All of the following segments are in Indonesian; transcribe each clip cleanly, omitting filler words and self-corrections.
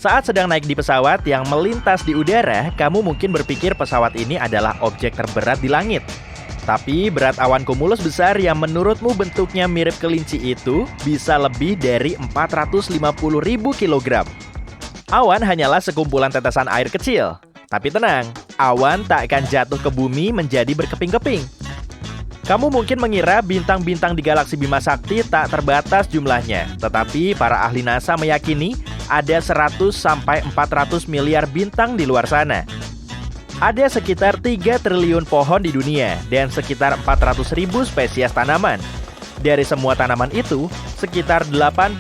Saat sedang naik di pesawat yang melintas di udara, kamu mungkin berpikir pesawat ini adalah objek terberat di langit. Tapi berat awan kumulus besar yang menurutmu bentuknya mirip kelinci itu bisa lebih dari 450.000 kilogram. Awan hanyalah sekumpulan tetesan air kecil. Tapi tenang, awan tak akan jatuh ke bumi menjadi berkeping-keping. Kamu mungkin mengira bintang-bintang di galaksi Bima Sakti tak terbatas jumlahnya. Tetapi para ahli NASA meyakini ada 100-400 miliar bintang di luar sana. Ada sekitar 3 triliun pohon di dunia dan sekitar 400.000 spesies tanaman. Dari semua tanaman itu, sekitar 80.000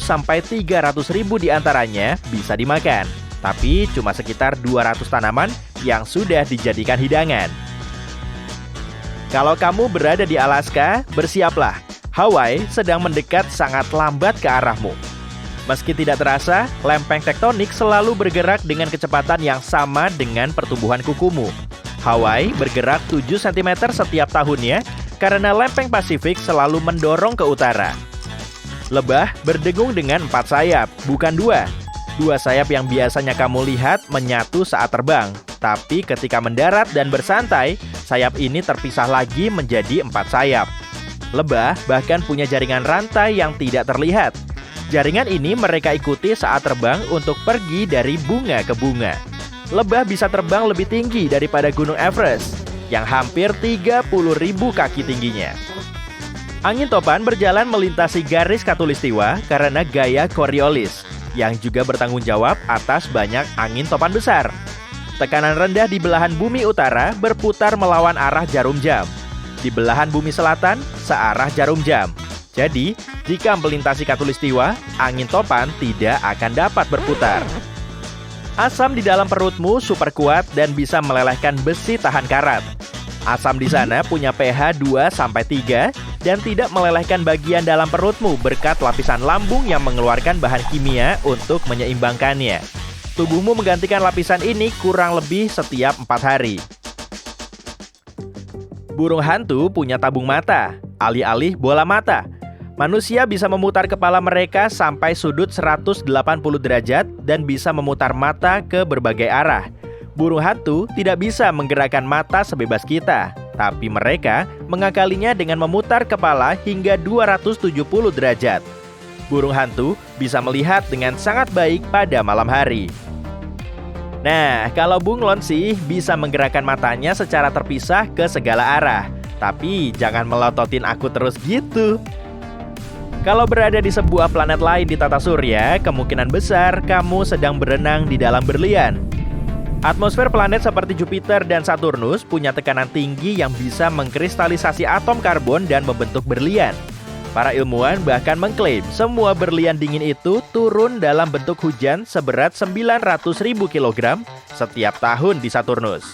sampai 300.000 diantaranya bisa dimakan. Tapi cuma sekitar 200 tanaman yang sudah dijadikan hidangan. Kalau kamu berada di Alaska, bersiaplah. Hawaii sedang mendekat sangat lambat ke arahmu. Meski tidak terasa, lempeng tektonik selalu bergerak dengan kecepatan yang sama dengan pertumbuhan kukumu. Hawaii bergerak 7 cm setiap tahunnya karena lempeng Pasifik selalu mendorong ke utara. Lebah berdengung dengan 4 sayap, bukan 2. 2 sayap yang biasanya kamu lihat menyatu saat terbang. Tapi ketika mendarat dan bersantai, sayap ini terpisah lagi menjadi 4 sayap. Lebah bahkan punya jaringan rantai yang tidak terlihat. Jaringan ini mereka ikuti saat terbang untuk pergi dari bunga ke bunga. Lebah bisa terbang lebih tinggi daripada Gunung Everest, yang hampir 30.000 kaki tingginya. Angin topan berjalan melintasi garis khatulistiwa karena gaya Coriolis, yang juga bertanggung jawab atas banyak angin topan besar. Tekanan rendah di belahan bumi utara berputar melawan arah jarum jam. Di belahan bumi selatan, searah jarum jam. Jadi, jika melintasi khatulistiwa, angin topan tidak akan dapat berputar. Asam di dalam perutmu super kuat dan bisa melelehkan besi tahan karat. Asam di sana punya pH 2-3 dan tidak melelehkan bagian dalam perutmu berkat lapisan lambung yang mengeluarkan bahan kimia untuk menyeimbangkannya. Tubuhmu menggantikan lapisan ini kurang lebih setiap 4 hari. Burung hantu punya tabung mata, alih-alih bola mata. Manusia bisa memutar kepala mereka sampai sudut 180 derajat dan bisa memutar mata ke berbagai arah. Burung hantu tidak bisa menggerakkan mata sebebas kita, tapi mereka mengakalinya dengan memutar kepala hingga 270 derajat. Burung hantu bisa melihat dengan sangat baik pada malam hari. Nah, kalau bunglon sih bisa menggerakkan matanya secara terpisah ke segala arah. Tapi jangan melototin aku terus gitu. Kalau berada di sebuah planet lain di tata surya, kemungkinan besar kamu sedang berenang di dalam berlian. Atmosfer planet seperti Jupiter dan Saturnus punya tekanan tinggi yang bisa mengkristalisasi atom karbon dan membentuk berlian. Para ilmuwan bahkan mengklaim semua berlian dingin itu turun dalam bentuk hujan seberat 900.000 kg setiap tahun di Saturnus.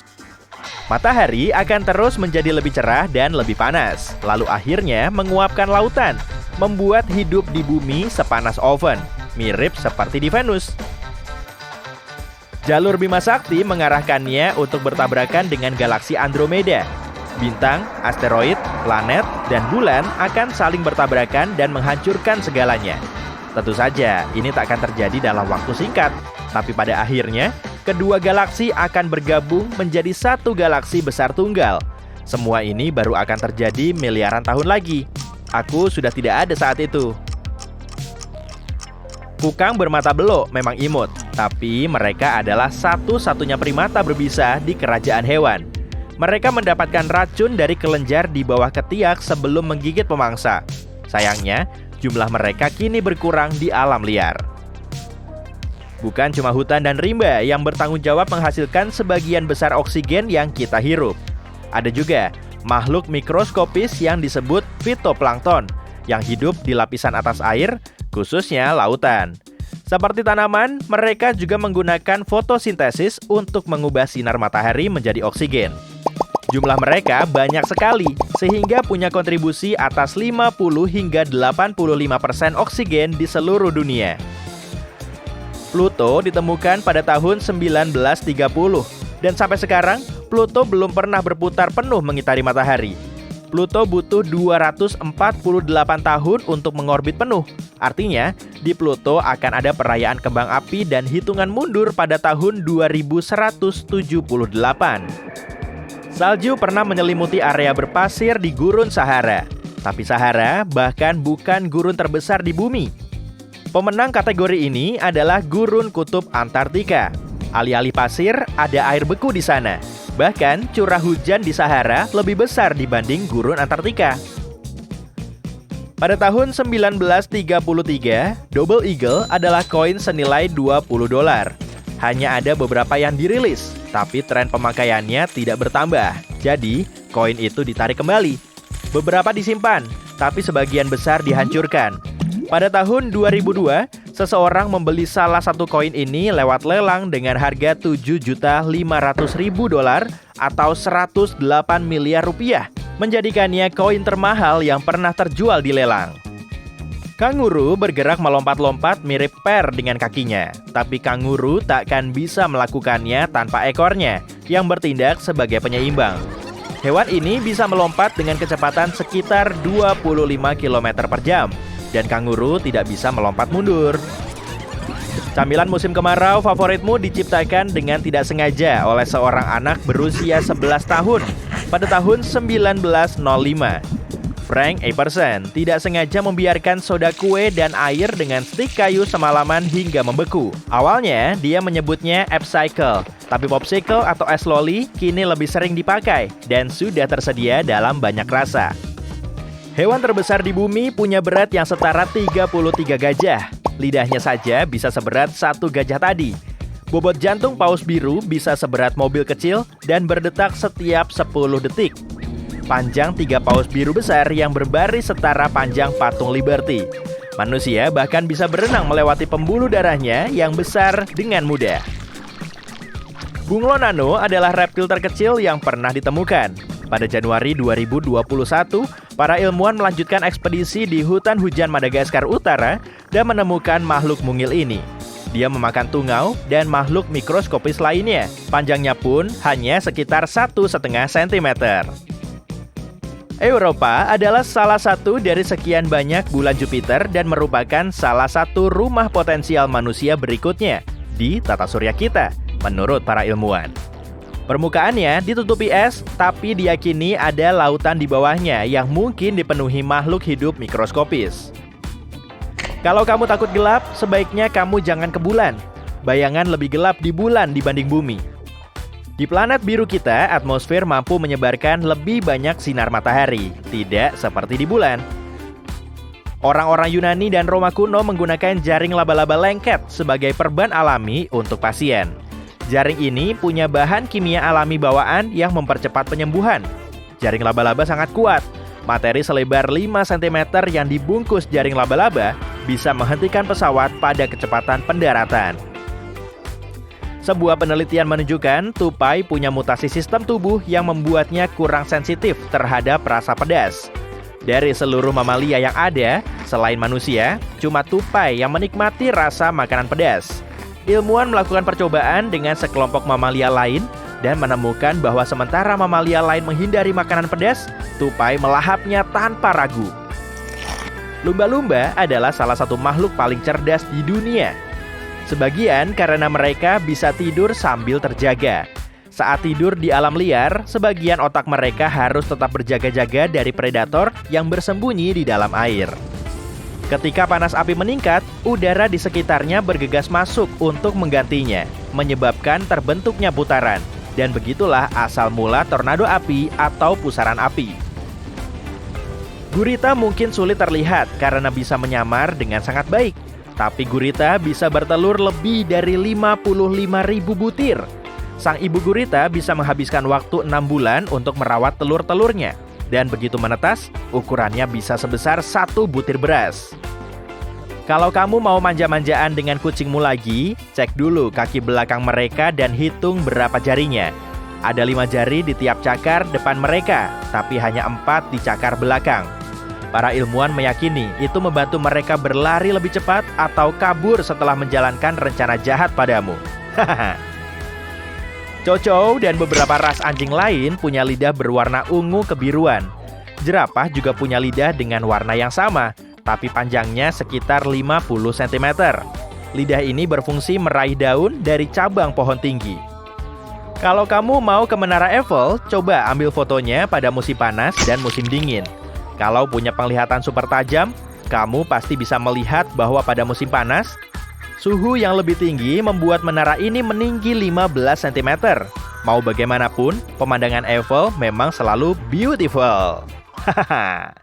Matahari akan terus menjadi lebih cerah dan lebih panas, lalu akhirnya menguapkan lautan, membuat hidup di bumi sepanas oven, mirip seperti di Venus. Jalur Bima Sakti mengarahkannya untuk bertabrakan dengan galaksi Andromeda. Bintang, asteroid, planet, dan bulan akan saling bertabrakan dan menghancurkan segalanya. Tentu saja, ini tak akan terjadi dalam waktu singkat. Tapi pada akhirnya, kedua galaksi akan bergabung menjadi satu galaksi besar tunggal. Semua ini baru akan terjadi miliaran tahun lagi. Aku sudah tidak ada saat itu. Kukang bermata belok memang imut, tapi mereka adalah satu-satunya primata berbisa di kerajaan hewan. Mereka mendapatkan racun dari kelenjar di bawah ketiak sebelum menggigit pemangsa. Sayangnya, jumlah mereka kini berkurang di alam liar. Bukan cuma hutan dan rimba yang bertanggung jawab menghasilkan sebagian besar oksigen yang kita hirup. Ada juga makhluk mikroskopis yang disebut fitoplankton, yang hidup di lapisan atas air, khususnya lautan. Seperti tanaman, mereka juga menggunakan fotosintesis untuk mengubah sinar matahari menjadi oksigen. Jumlah mereka banyak sekali, sehingga punya kontribusi atas 50 hingga 85% oksigen di seluruh dunia. Pluto ditemukan pada tahun 1930, dan sampai sekarang, Pluto belum pernah berputar penuh mengitari matahari. Pluto butuh 248 tahun untuk mengorbit penuh, Artinya, di Pluto akan ada perayaan kembang api dan hitungan mundur pada tahun 2178. Salju pernah menyelimuti area berpasir di Gurun Sahara. Tapi Sahara bahkan bukan gurun terbesar di bumi. Pemenang kategori ini adalah Gurun Kutub Antartika. Alih-alih pasir, ada air beku di sana. Bahkan, curah hujan di Sahara lebih besar dibanding Gurun Antartika. Pada tahun 1933, Double Eagle adalah koin senilai $20. Hanya ada beberapa yang dirilis, tapi tren pemakaiannya tidak bertambah. Jadi, koin itu ditarik kembali. Beberapa disimpan, tapi sebagian besar dihancurkan. Pada tahun 2002, seseorang membeli salah satu koin ini lewat lelang dengan harga $7.500.000 atau 108 miliar rupiah, menjadikannya koin termahal yang pernah terjual di lelang. Kanguru bergerak melompat-lompat mirip per dengan kakinya, tapi kanguru takkan bisa melakukannya tanpa ekornya yang bertindak sebagai penyeimbang. Hewan ini bisa melompat dengan kecepatan sekitar 25 km per jam, dan kanguru tidak bisa melompat mundur. Camilan musim kemarau favoritmu diciptakan dengan tidak sengaja oleh seorang anak berusia 11 tahun pada tahun 1905. Frank Apperson tidak sengaja membiarkan soda kue dan air dengan stik kayu semalaman hingga membeku. Awalnya, dia menyebutnya upcycle, tapi popsicle atau es loli kini lebih sering dipakai dan sudah tersedia dalam banyak rasa. Hewan terbesar di bumi punya berat yang setara 33 gajah. Lidahnya saja bisa seberat satu gajah tadi. Bobot jantung paus biru bisa seberat mobil kecil dan berdetak setiap 10 detik. Panjang 3 paus biru besar yang berbaris setara panjang patung Liberty. Manusia bahkan bisa berenang melewati pembuluh darahnya yang besar dengan mudah. Bunglon nano adalah reptil terkecil yang pernah ditemukan. Pada Januari 2021, para ilmuwan melanjutkan ekspedisi di hutan hujan Madagaskar Utara dan menemukan makhluk mungil ini. Dia memakan tungau dan makhluk mikroskopis lainnya. Panjangnya pun hanya sekitar 1,5 cm. Europa adalah salah satu dari sekian banyak bulan Jupiter dan merupakan salah satu rumah potensial manusia berikutnya di tata surya kita, menurut para ilmuwan. Permukaannya ditutupi es, tapi diyakini ada lautan di bawahnya yang mungkin dipenuhi makhluk hidup mikroskopis. Kalau kamu takut gelap, sebaiknya kamu jangan ke bulan. Bayangan lebih gelap di bulan dibanding bumi. Di planet biru kita, atmosfer mampu menyebarkan lebih banyak sinar matahari, tidak seperti di bulan. Orang-orang Yunani dan Roma kuno menggunakan jaring laba-laba lengket sebagai perban alami untuk pasien. Jaring ini punya bahan kimia alami bawaan yang mempercepat penyembuhan. Jaring laba-laba sangat kuat. Materi selebar 5 cm yang dibungkus jaring laba-laba bisa menghentikan pesawat pada kecepatan pendaratan. Sebuah penelitian menunjukkan tupai punya mutasi sistem tubuh yang membuatnya kurang sensitif terhadap rasa pedas. Dari seluruh mamalia yang ada, selain manusia, cuma tupai yang menikmati rasa makanan pedas. Ilmuwan melakukan percobaan dengan sekelompok mamalia lain dan menemukan bahwa sementara mamalia lain menghindari makanan pedas, tupai melahapnya tanpa ragu. Lumba-lumba adalah salah satu makhluk paling cerdas di dunia. Sebagian karena mereka bisa tidur sambil terjaga. Saat tidur di alam liar, sebagian otak mereka harus tetap berjaga-jaga dari predator yang bersembunyi di dalam air. Ketika panas api meningkat, udara di sekitarnya bergegas masuk untuk menggantinya, menyebabkan terbentuknya putaran. Dan begitulah asal mula tornado api atau pusaran api. Gurita mungkin sulit terlihat karena bisa menyamar dengan sangat baik. Tapi gurita bisa bertelur lebih dari 55.000 butir. Sang ibu gurita bisa menghabiskan waktu 6 bulan untuk merawat telur-telurnya. Dan begitu menetas, ukurannya bisa sebesar 1 butir beras. Kalau kamu mau manja-manjaan dengan kucingmu lagi, cek dulu kaki belakang mereka dan hitung berapa jarinya. Ada 5 jari di tiap cakar depan mereka, tapi hanya 4 di cakar belakang. Para ilmuwan meyakini itu membantu mereka berlari lebih cepat atau kabur setelah menjalankan rencana jahat padamu. Chow dan beberapa ras anjing lain punya lidah berwarna ungu kebiruan. Jerapah juga punya lidah dengan warna yang sama, tapi panjangnya sekitar 50 cm. Lidah ini berfungsi meraih daun dari cabang pohon tinggi. Kalau kamu mau ke Menara Eiffel, coba ambil fotonya pada musim panas dan musim dingin. Kalau punya penglihatan super tajam, kamu pasti bisa melihat bahwa pada musim panas, suhu yang lebih tinggi membuat menara ini meninggi 15 cm. Mau bagaimanapun, pemandangan Eiffel memang selalu beautiful. Hahaha.